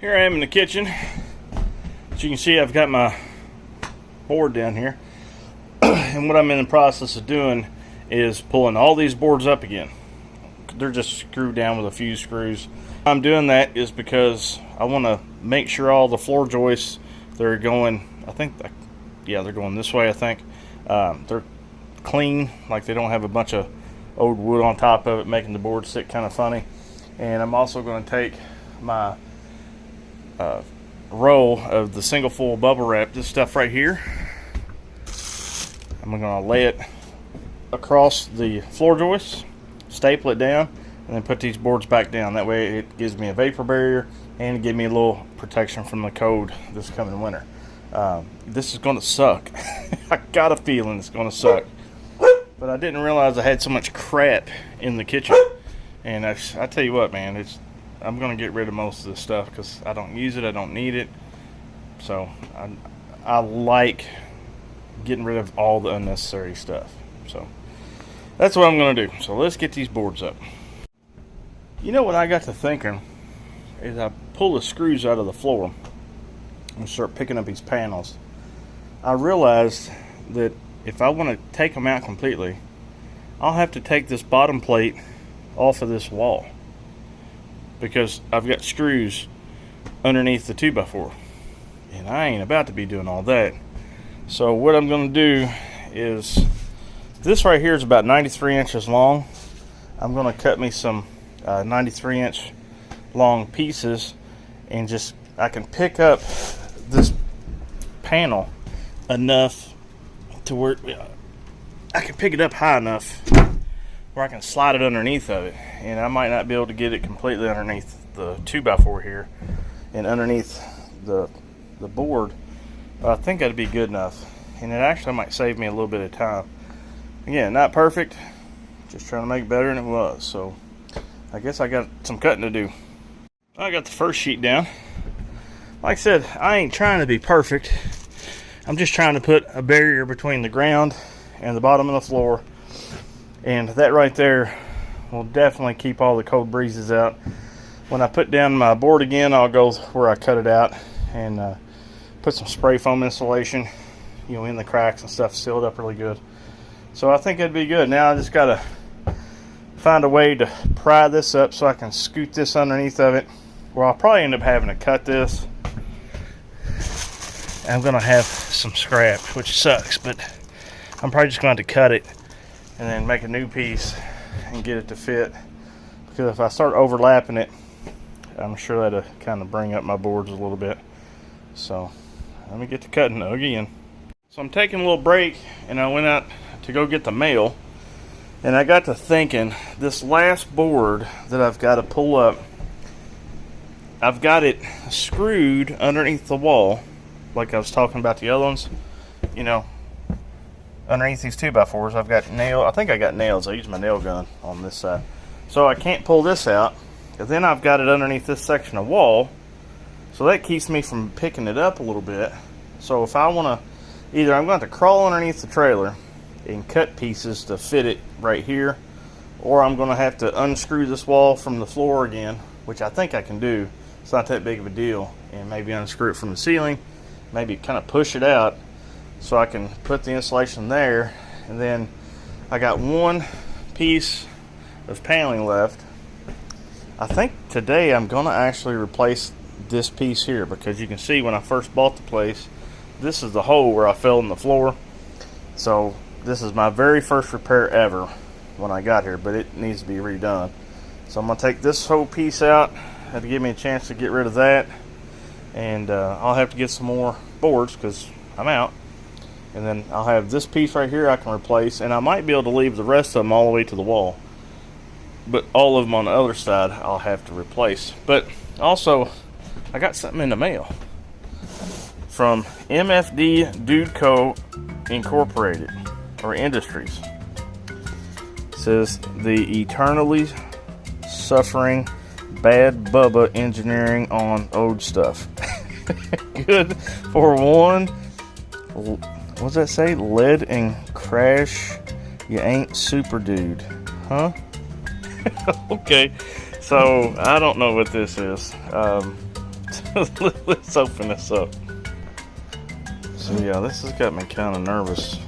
Here I am in the kitchen. As you can see, I've got my board down here. And what I'm in the process of doing is pulling all these boards up again. They're just screwed down with a few screws. I'm doing that is because I want to make sure all the floor joists, they're going, they're going this way, I think. They're clean, like they don't have a bunch of old wood on top of it, making the board sit kind of funny. And I'm also going to take my roll of the single foil bubble wrap, this stuff right here. I'm going to lay it across the floor joists, staple it down, and then put these boards back down. That way it gives me a vapor barrier and it gives me a little protection from the cold this coming winter. This is going to suck. I got a feeling it's going to suck. But I didn't realize I had so much crap in the kitchen. And I tell you what, man, I'm going to get rid of most of this stuff because I don't use it, I don't need it. So I like getting rid of all the unnecessary stuff. So that's what I'm going to do. So let's get these boards up. You know what I got to thinking is I pull the screws out of the floor and start picking up these panels. I realized that if I want to take them out completely, I'll have to take this bottom plate off of this wall because I've got screws underneath the 2x4 and I ain't about to be doing all that. So what I'm going to do is, this right here is about 93 inches long. I'm going to cut me some 93 inch long pieces, and just I can pick up this panel enough to where I can pick it up high enough where I can slide it underneath of it. And I might not be able to get it completely underneath the 2x4 here and underneath the board. I think that'd be good enough, and it actually might save me a little bit of time. Again, not perfect, just trying to make it better than it was. So I guess I got some cutting to do. I got the first sheet down. Like I said, I ain't trying to be perfect. I'm just trying to put a barrier between the ground and the bottom of the floor, and that right there will definitely keep all the cold breezes out. When I put down my board again, I'll go where I cut it out and put some spray foam insulation, in the cracks and stuff, sealed up really good. So I think it'd be good. Now I just gotta find a way to pry this up so I can scoot this underneath of it, where I'll probably end up having to cut this. I'm gonna have some scrap, which sucks, but I'm probably just going to cut it and then make a new piece and get it to fit, because if I start overlapping it, I'm sure that'll kind of bring up my boards a little bit. So let me get to cutting again. So I'm taking a little break, and I went out to go get the mail, and I got to thinking, this last board that I've got to pull up, I've got it screwed underneath the wall like I was talking about the other ones. Underneath these 2x4s I've got nails. I think I got nails. I used my nail gun on this side, so I can't pull this out. And then I've got it underneath this section of wall, so that keeps me from picking it up a little bit. So if I want to, either I'm going to have to crawl underneath the trailer and cut pieces to fit it right here, or I'm going to have to unscrew this wall from the floor again, which I think I can do. It's not that big of a deal, and maybe unscrew it from the ceiling, maybe kind of push it out so I can put the insulation there. And then I got one piece of paneling left. I think today I'm going to actually replace this piece here, because you can see when I first bought the place, this is the hole where I fell in the floor. So this is my very first repair ever when I got here, but it needs to be redone. So I'm going to take this whole piece out. Have to give me a chance to get rid of that, and I'll have to get some more boards because I'm out. And then I'll have this piece right here I can replace, and I might be able to leave the rest of them all the way to the wall, but all of them on the other side I'll have to replace. But also, I got something in the mail from MFD Dude Co. Incorporated, or Industries. It says, the eternally suffering Bad Bubba engineering on old stuff. Good for one. What's that say? Lead and crash. You ain't super dude, huh? Okay, so I don't know what this is. Let's open this up. So yeah, this has got me kind of nervous.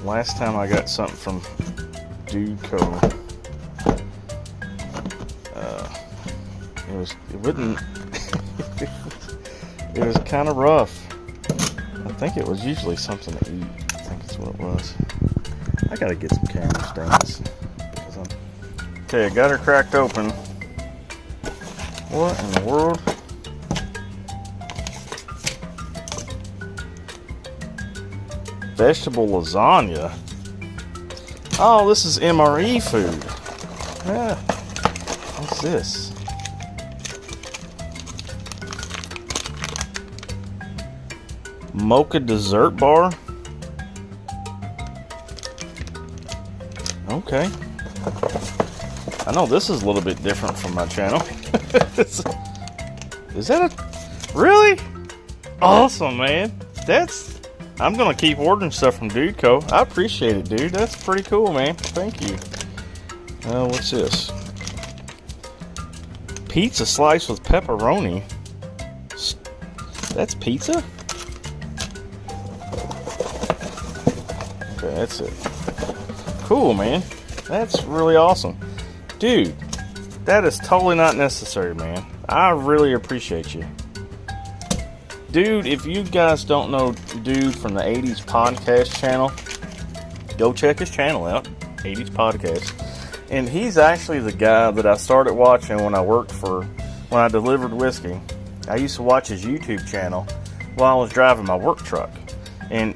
Last time I got something from Dudeco, it wouldn't. It was kind of rough. I think it was usually something to eat. I think that's what it was. I gotta get some camera stands. Okay, I got her cracked open. What in the world? Vegetable lasagna. Oh, this is MRE food. Yeah. What's this? Mocha dessert bar. Okay. I know this is a little bit different from my channel. Is that a... Really? Awesome, man. I'm gonna keep ordering stuff from Dudeco. I appreciate it, dude. That's pretty cool, man. Thank you. What's this? Pizza slice with pepperoni. That's pizza? Okay, that's it. Cool, man. That's really awesome. Dude, that is totally not necessary, man. I really appreciate you. Dude, if you guys don't know Dude from the 80s podcast channel, go check his channel out, 80s podcast. And he's actually the guy that I started watching when I delivered whiskey. I used to watch his YouTube channel while I was driving my work truck. And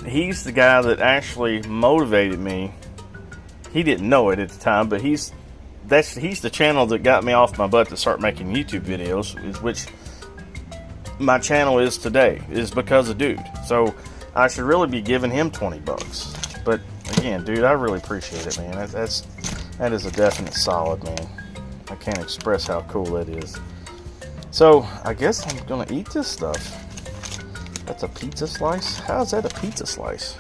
he's the guy that actually motivated me. He didn't know it at the time, but he's the channel that got me off my butt to start making YouTube videos, which my channel is today, is because of Dude. So I should really be giving him 20 bucks. But again, dude, I really appreciate it, man. That is a definite solid, man. I can't express how cool that is. So I guess I'm gonna eat this stuff. That's a pizza slice? How is that a pizza slice?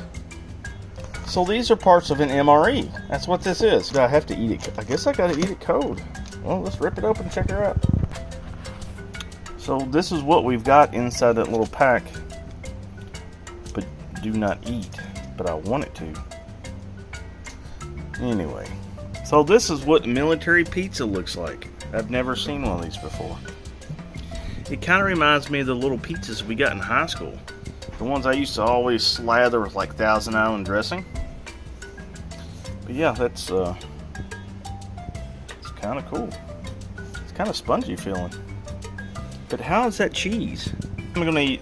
So these are parts of an MRE. That's what this is. Do I have to eat it? I guess I gotta eat it cold. Well, let's rip it open and check her out. So this is what we've got inside that little pack. But do not eat. But I want it to. Anyway. So this is what military pizza looks like. I've never seen one of these before. It kind of reminds me of the little pizzas we got in high school. The ones I used to always slather with like Thousand Island dressing. But yeah, it's kind of cool. It's kind of spongy feeling. But how is that cheese? I'm going to eat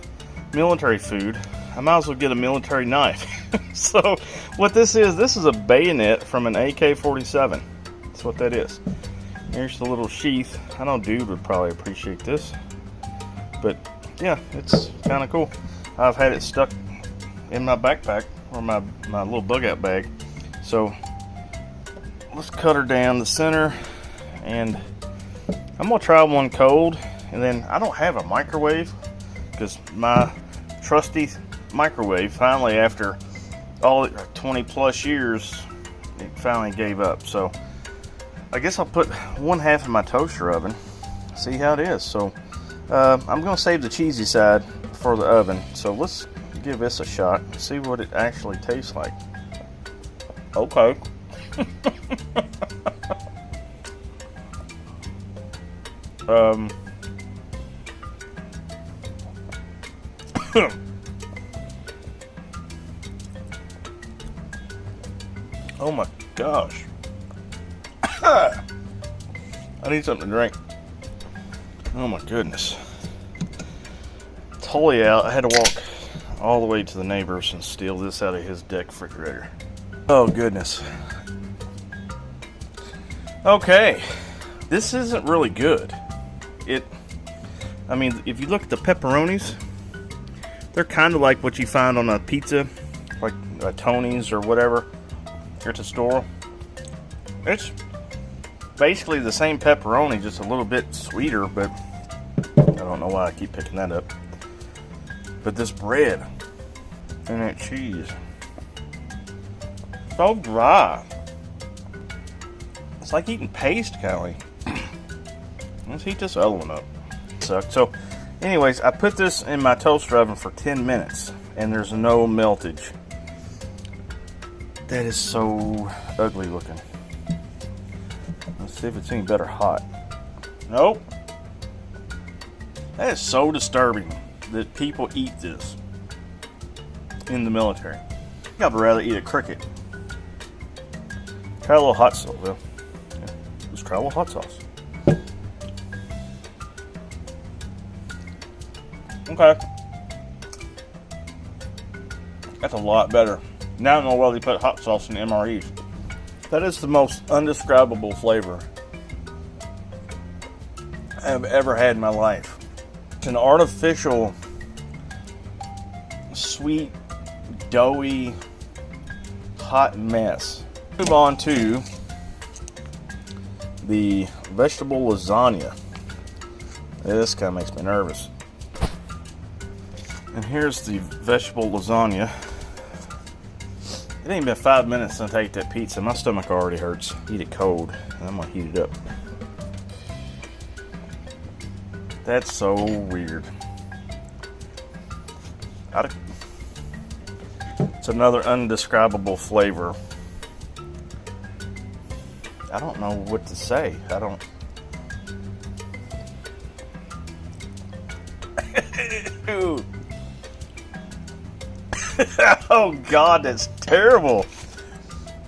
military food. I might as well get a military knife. So what this is a bayonet from an AK-47. That's what that is. Here's the little sheath. I know Dude would probably appreciate this. But yeah, it's kind of cool. I've had it stuck in my backpack or my little bug out bag. So let's cut her down the center, and I'm gonna try one cold. And then I don't have a microwave because my trusty microwave finally, after all 20 plus years, it finally gave up. So I guess I'll put one half in my toaster oven, see how it is. So I'm gonna save the cheesy side for the oven. So let's give this a shot and see what it actually tastes like. Okay. Oh my gosh. I need something to drink. Oh my goodness. Totally out. I had to walk all the way to the neighbors and steal this out of his deck refrigerator. Oh goodness. Okay. This isn't really good. I mean, if you look at the pepperonis, they're kind of like what you find on a pizza, like a Tony's or whatever at the store. It's basically the same pepperoni, just a little bit sweeter, but I don't know why I keep picking that up. But this bread and that cheese, so dry. It's like eating paste, kind of like. Let's heat this other one up. sucked. So, anyways, I put this in my toaster oven for 10 minutes, and there's no meltage. That is so ugly looking. Let's see if it's any better hot. Nope. That is so disturbing that people eat this in the military. I think I'd rather eat a cricket. Try a little hot sauce. Well, yeah, let's try a little hot sauce. Okay. That's a lot better. Now I know why they put hot sauce in MREs. That is the most undescribable flavor I've ever had in my life. It's an artificial, sweet, doughy, hot mess. Move on to the vegetable lasagna. This kind of makes me nervous. And here's the vegetable lasagna. It ain't been 5 minutes since I ate that pizza. My stomach already hurts. Eat it cold, and I'm gonna heat it up. That's so weird. It's another undescribable flavor. I don't know what to say. I don't. Ew. Oh God, that's terrible.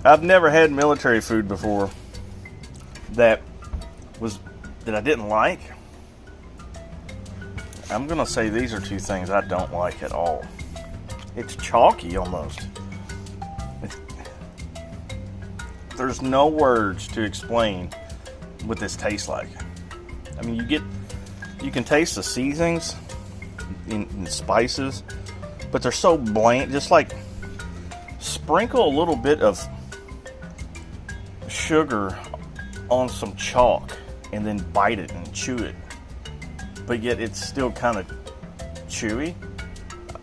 I've never had military food before that I didn't like. I'm gonna say these are two things I don't like at all. It's chalky almost. There's no words to explain what this tastes like. I mean, you can taste the seasonings and spices, but they're so bland. Just like sprinkle a little bit of sugar on some chalk and then bite it and chew it, but yet it's still kind of chewy.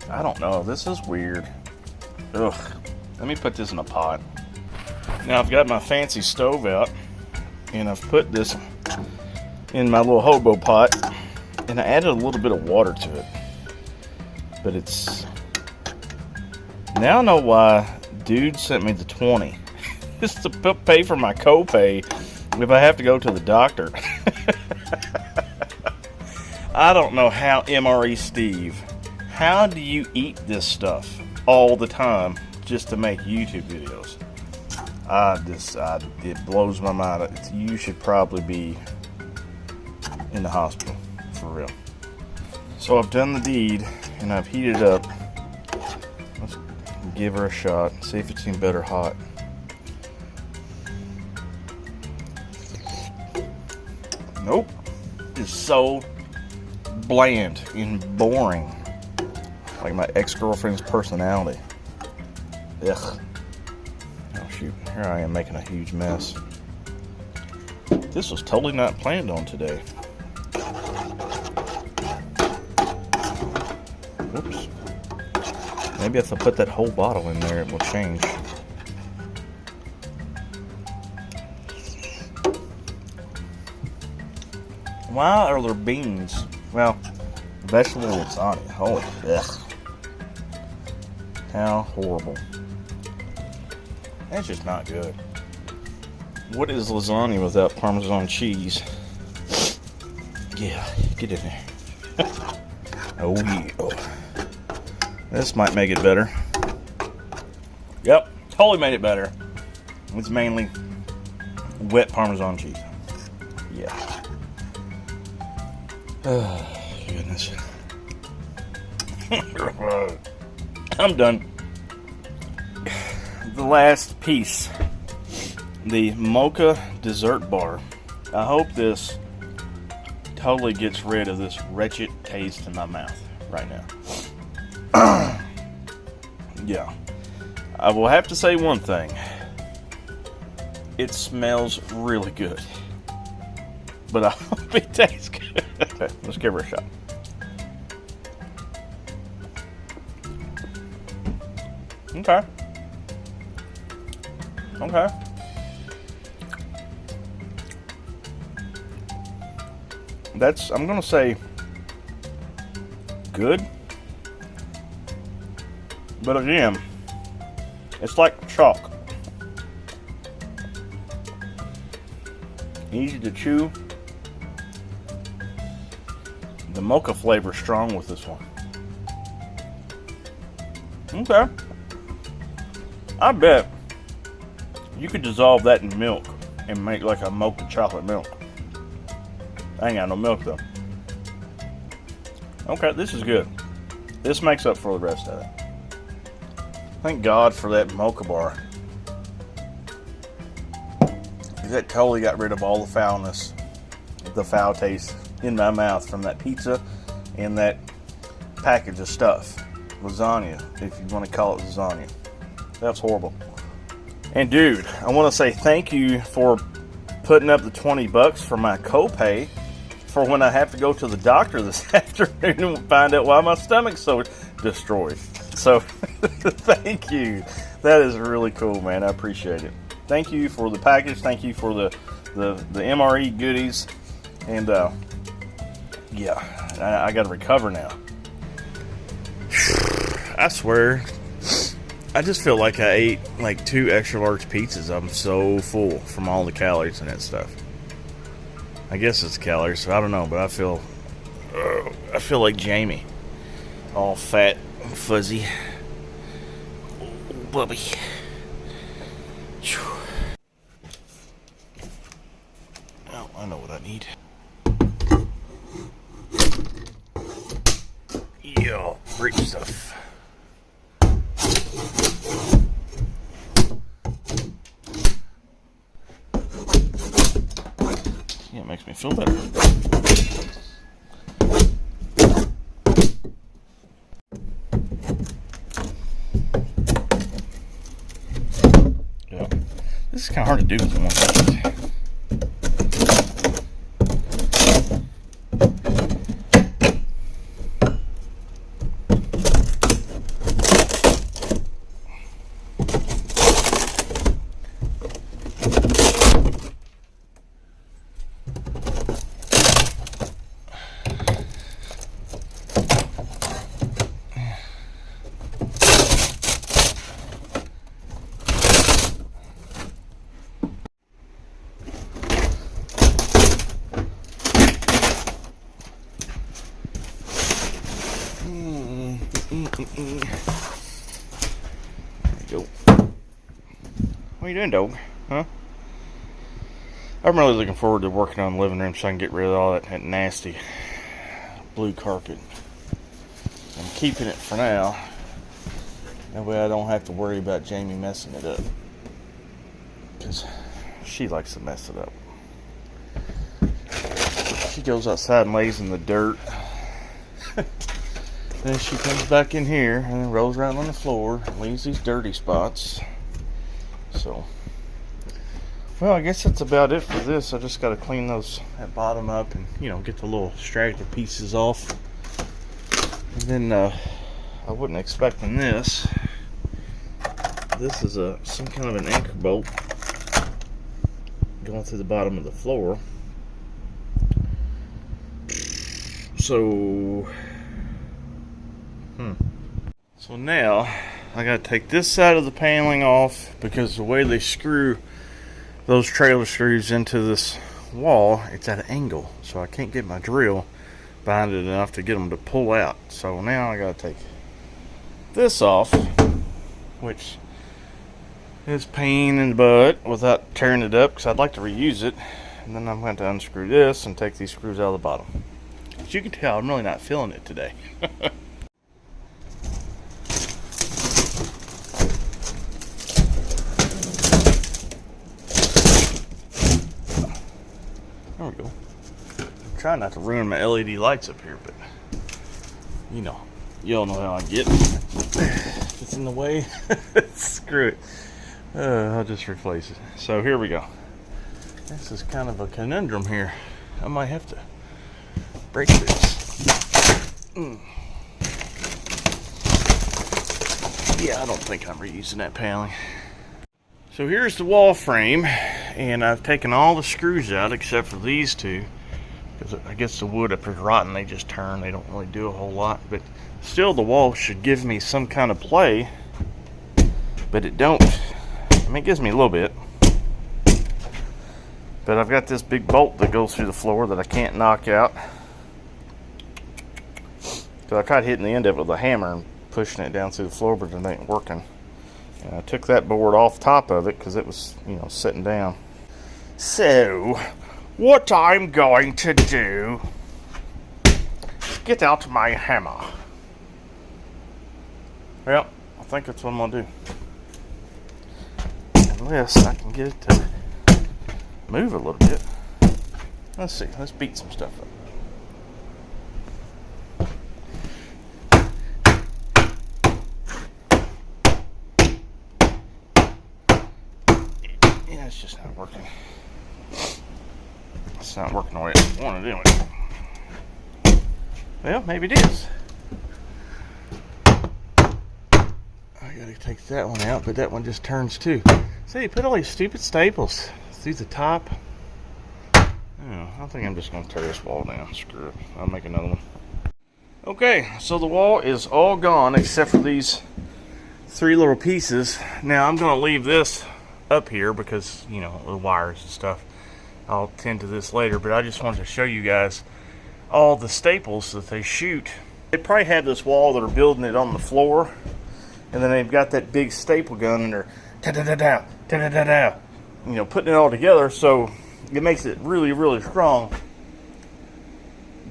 I don't know. This is weird. Ugh. Let me put this in a pot. Now I've got my fancy stove out, and I've put this in my little hobo pot, and I added a little bit of water to it. But it's... Now I know why dude sent me the 20. It's to pay for my copay if I have to go to the doctor. I don't know how, MRE Steve, how do you eat this stuff all the time just to make YouTube videos? It blows my mind. You should probably be in the hospital, for real. So I've done the deed, and I've heated it up. Let's give her a shot and see if it's any better hot. Nope. It's so bland and boring. Like my ex-girlfriend's personality. Ugh. Oh shoot, here I am making a huge mess. This was totally not planned on today. Whoops. Maybe if I put that whole bottle in there, it will change. Why are there beans? Well, vegetable lasagna. Holy ugh. How horrible. That's just not good. What is lasagna without Parmesan cheese? Yeah, get in there. Oh yeah. This might make it better. Yep, totally made it better. It's mainly wet Parmesan cheese. Yeah. Oh, goodness. I'm done. The last piece. The Mocha dessert bar. I hope this totally gets rid of this wretched taste in my mouth right now. Yeah. I will have to say one thing. It smells really good. But I hope it tastes good. Okay, let's give her a shot. Okay. Okay. I'm gonna say good. But again, it's like chalk. Easy to chew. The mocha flavor is strong with this one. Okay. I bet you could dissolve that in milk and make like a mocha chocolate milk. I ain't got no milk though. Okay, this is good. This makes up for the rest of it. Thank God for that mocha bar. That totally got rid of all the foulness, the foul taste in my mouth from that pizza and that package of stuff. Lasagna, if you want to call it lasagna. That's horrible. And dude, I want to say thank you for putting up the 20 bucks for my copay for when I have to go to the doctor this afternoon and find out why my stomach's so destroyed. So, thank you. That is really cool, man. I appreciate it. Thank you for the package. Thank you for the MRE goodies. And, yeah, I got to recover now. I swear, I just feel like I ate like 2 extra large pizzas. I'm so full from all the calories and that stuff. I guess it's calories, so I don't know, but I feel like Jamie, all fat, and fuzzy, bubby. Oh, I know what I need. Yo, great stuff. Yeah, it makes me feel better. Yeah. This is kind of hard to do with one hand. There you go. What are you doing, dog? Huh? I'm really looking forward to working on the living room so I can get rid of all that nasty blue carpet. I'm keeping it for now. That way I don't have to worry about Jamie messing it up. Because she likes to mess it up. She goes outside and lays in the dirt. Then she comes back in here and then rolls around on the floor and leaves these dirty spots. So, well, I guess that's about it for this. I just got to clean that bottom up and, get the little straggly pieces off. And then, I wasn't expecting this. This is some kind of an anchor bolt going through the bottom of the floor. So, So now I gotta take this side of the paneling off because the way they screw those trailer screws into this wall, it's at an angle, so I can't get my drill behind it enough to get them to pull out. So now I gotta take this off, which is pain in the butt without tearing it up because I'd like to reuse it. And then I'm going to unscrew this and take these screws out of the bottom. As you can tell, I'm really not feeling it today. There we go. I'm trying not to ruin my LED lights up here, but y'all know how I get. If it's in the way, screw it. I'll just replace it. So here we go. This is kind of a conundrum here. I might have to break this. Yeah, I don't think I'm reusing that paneling. So here's the wall frame, and I've taken all the screws out except for these two. because I guess the wood up here is rotten. They just turn. They don't really do a whole lot, but still the wall should give me some kind of play, but it don't. I mean, it gives me a little bit, but I've got this big bolt that goes through the floor that I can't knock out. So I tried hitting the end of it with a hammer and pushing it down through the floor, but it ain't working. And I took that board off top of it because it was, you know, sitting down. So, what I'm going to do is get out my hammer. Well, I think that's what I'm going to do. Unless I can get it to move a little bit. Let's see. Let's beat some stuff up. Yeah, it's just not working. It's not working the way I want to do it. Well, maybe it is. I gotta take that one out, but that one just turns too. See, you put all these stupid staples through the top. Oh, I think I'm just gonna tear this wall down. Screw it. I'll make another one. Okay, so the wall is all gone except for these 3 little pieces. Now I'm gonna leave this up here because, you know, the wires and stuff. I'll tend to this later, but I just wanted to show you guys all the staples that they shoot. They probably have this wall that are building it on the floor, and then they've got that big staple gun and they're ta-da-da-da, ta-da-da-da, you know, putting it all together, so it makes it really, really strong,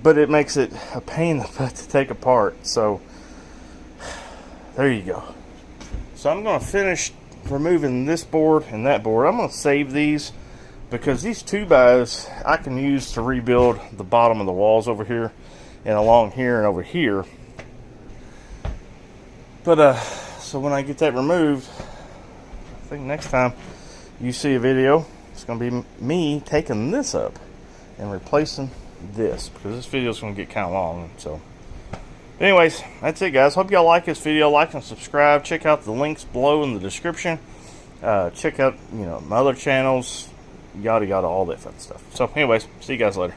but it makes it a pain in the butt to take apart. So there you go. So I'm going to finish removing this board and that board. I'm going to save these because these 2x I can use to rebuild the bottom of the walls over here and along here and over here. But so when I get that removed, I think next time you see a video, it's going to be me taking this up and replacing this, because this video is going to get kind of long. So anyways, that's it, guys. Hope y'all like this video. Like and subscribe. Check out the links below in the description. Check out, you know, my other channels, yada yada, all that fun stuff. So anyways, see you guys later.